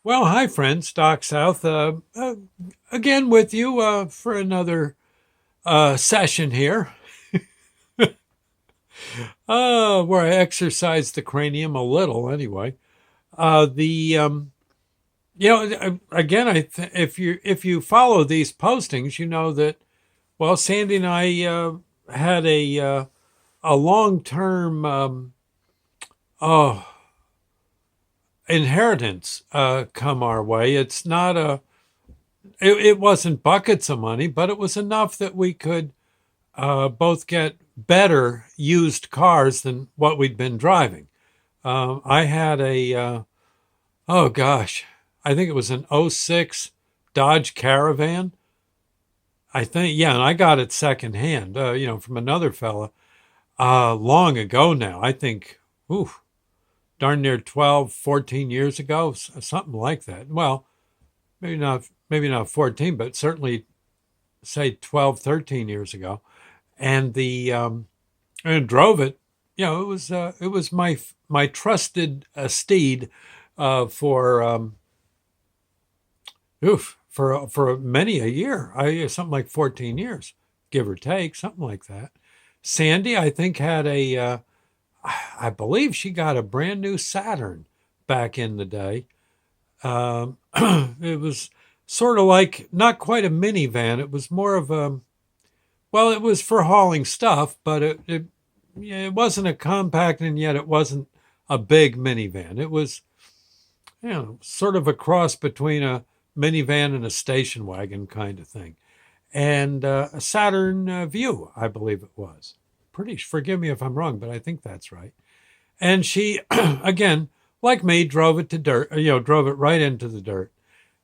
Well, hi, friends. Doc South, again with you for another session here, where I exercise the cranium a little. Anyway, the again, if you follow these postings, you know that Sandy and I had a long term oh inheritance come our way. It wasn't buckets of money, but it was enough that we could both get better used cars than what we'd been driving. I had oh gosh, I think it was an '06 Dodge Caravan. I think, yeah, and I got it secondhand, from another fella long ago now. I think, ooh, darn near 12, 14 years ago, something like that. Well, maybe not 14, but certainly say 12, 13 years ago. And and drove it. It was my trusted steed for for many a year. I Something like 14 years, give or take, something like that. Sandy, I think, had I believe she got a brand new Saturn back in the day. It was sort of like not quite a minivan. It was more of a well, it was for hauling stuff, but yeah, it wasn't a compact, and yet it wasn't a big minivan. It was, sort of a cross between a minivan and a station wagon kind of thing. And a Saturn View, I believe it was. Forgive me if I'm wrong, but I think that's right. And she, again, like me, drove it to dirt, drove it right into the dirt.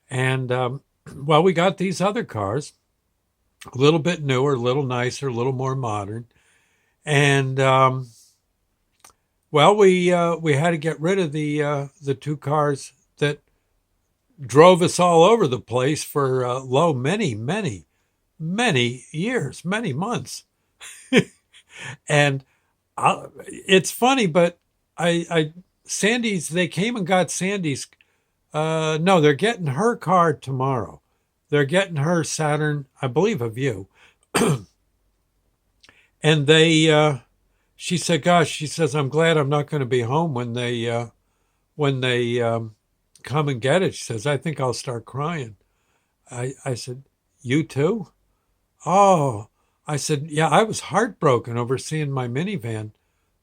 And, we got these other cars, a little bit newer, a little nicer, a little more modern. And we had to get rid of the two cars that drove us all over the place for many years, many months. And it's funny, but I Sandy's. They came and got Sandy's. No, they're getting her car tomorrow. They're getting her Saturn, I believe, a View. And she said, "Gosh," she says, "I'm glad I'm not going to be home when they come and get it." She says, "I think I'll start crying." I said, "You too?" Oh, I said, "Yeah, I was heartbroken over seeing my minivan,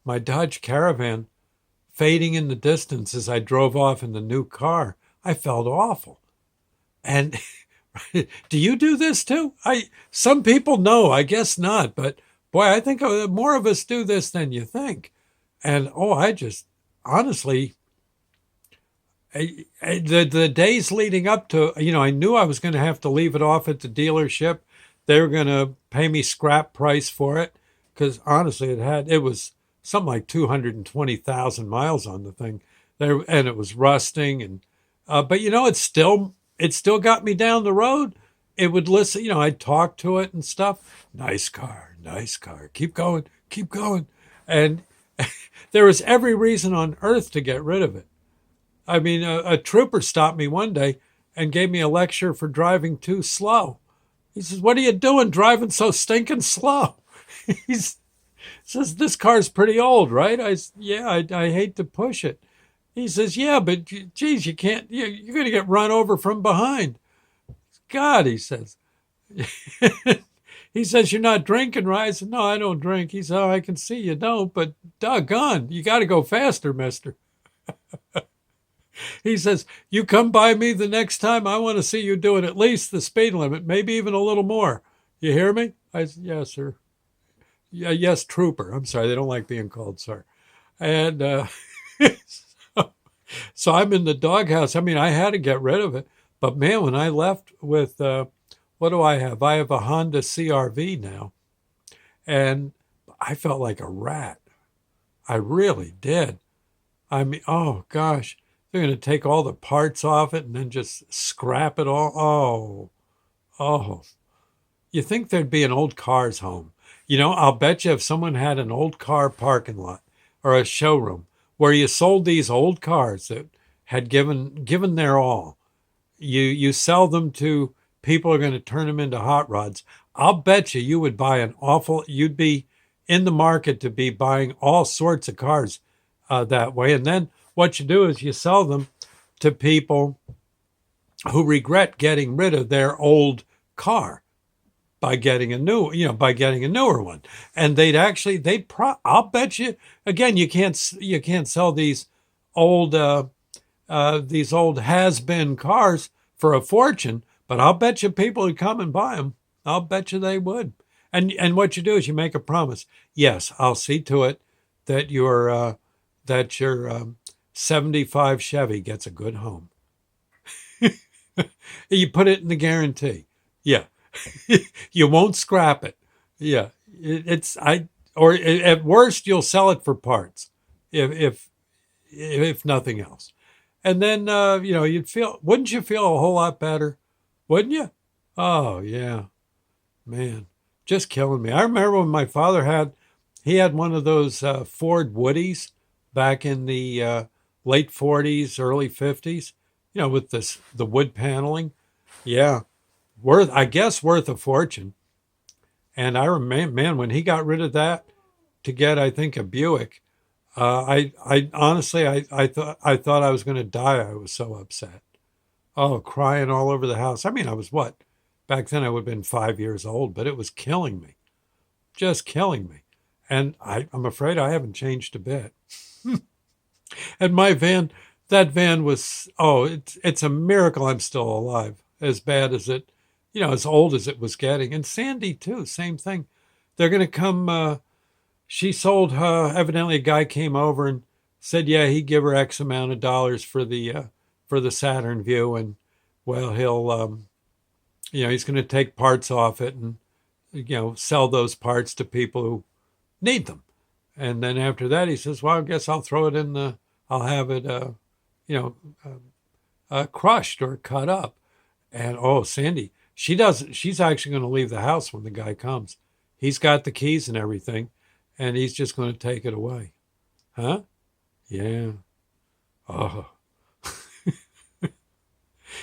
my Dodge Caravan, fading in the distance as I drove off in the new car. I felt awful." And do you do this too? Some people know, I guess not, but boy, I think more of us do this than you think. And I just honestly, the days leading up to, I knew I was going to have to leave it off at the dealership. They were going to pay me scrap price for it because honestly, it was something like 220,000 miles on the thing there, and it was rusting. And but it still got me down the road. It would listen, I'd talk to it and stuff. Nice car, keep going, keep going. And there was every reason on earth to get rid of it. I mean, a trooper stopped me one day and gave me a lecture for driving too slow. He says, "What are you doing driving so stinking slow?" He says, "This car's pretty old, right?" "Yeah, I hate to push it." He says, "Yeah, but geez, you can't, you're going to get run over from behind." God, he says. He says, "You're not drinking, right?" I said, "No, I don't drink." He said, "Oh, I can see you don't, but doggone, you got to go faster, mister." He says, "You come by me the next time, I want to see you doing at least the speed limit, maybe even a little more. You hear me?" I said, "Yes, sir." "Yeah, yes, trooper." I'm sorry, they don't like being called sir. And so I'm in the doghouse. I mean, I had to get rid of it. But man, when I left with, what do I have? I have a Honda CRV now. And I felt like a rat. I really did. I mean, oh gosh, they're going to take all the parts off it and then just scrap it all. Oh. You think there'd be an old cars home. I'll bet you if someone had an old car parking lot or a showroom where you sold these old cars that, had given their all. You sell them to people who are going to turn them into hot rods. I'll bet you would buy you'd be in the market to be buying all sorts of cars that way. And then what you do is you sell them to people who regret getting rid of their old car by getting by getting a newer one. And I'll bet you, again, you can't sell these old has-been cars for a fortune, but I'll bet you people would come and buy them. I'll bet you they would. And what you do is you make a promise. Yes, I'll see to it that your 75 Chevy gets a good home. You put it in the guarantee. Yeah. You won't scrap it. Yeah. At worst you'll sell it for parts if nothing else. And then wouldn't you feel a whole lot better? Wouldn't you? Oh, yeah. Man, just killing me. I remember when my father had one of those Ford Woodies back in the late 40s, early 50s, with the wood paneling. Yeah, worth a fortune. And I remember, man, when he got rid of that to get, I think, a Buick, I honestly, I thought I was going to die. I was so upset. Oh, crying all over the house. I mean, I was what? Back then I would have been 5 years old, but it was killing me, just killing me. And I'm afraid I haven't changed a bit. And that van was, it's a miracle I'm still alive, as bad as as old as it was getting. And Sandy too, same thing. They're going to come, she sold her, evidently a guy came over and said, yeah, he'd give her X amount of dollars for the Saturn Vue. And well, he'll, he's going to take parts off it and, sell those parts to people who need them. And then after that, he says, well, I guess I'll throw it I'll have it, crushed or cut up. And Sandy, she's actually going to leave the house when the guy comes. He's got the keys and everything, and he's just going to take it away. Huh? Yeah. Oh.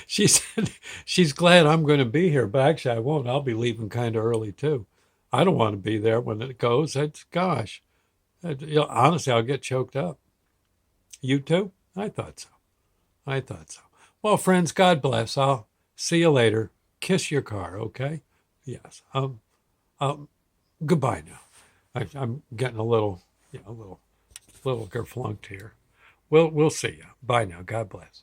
She said she's glad I'm going to be here, but actually I won't. I'll be leaving kind of early too. I don't want to be there when it goes. Honestly, I'll get choked up. You too? I thought so. Well, friends, God bless. I'll see you later. Kiss your car, okay? Yes. Goodbye now. I'm getting a little, a little kerflunked here. We'll see you. Bye now. God bless.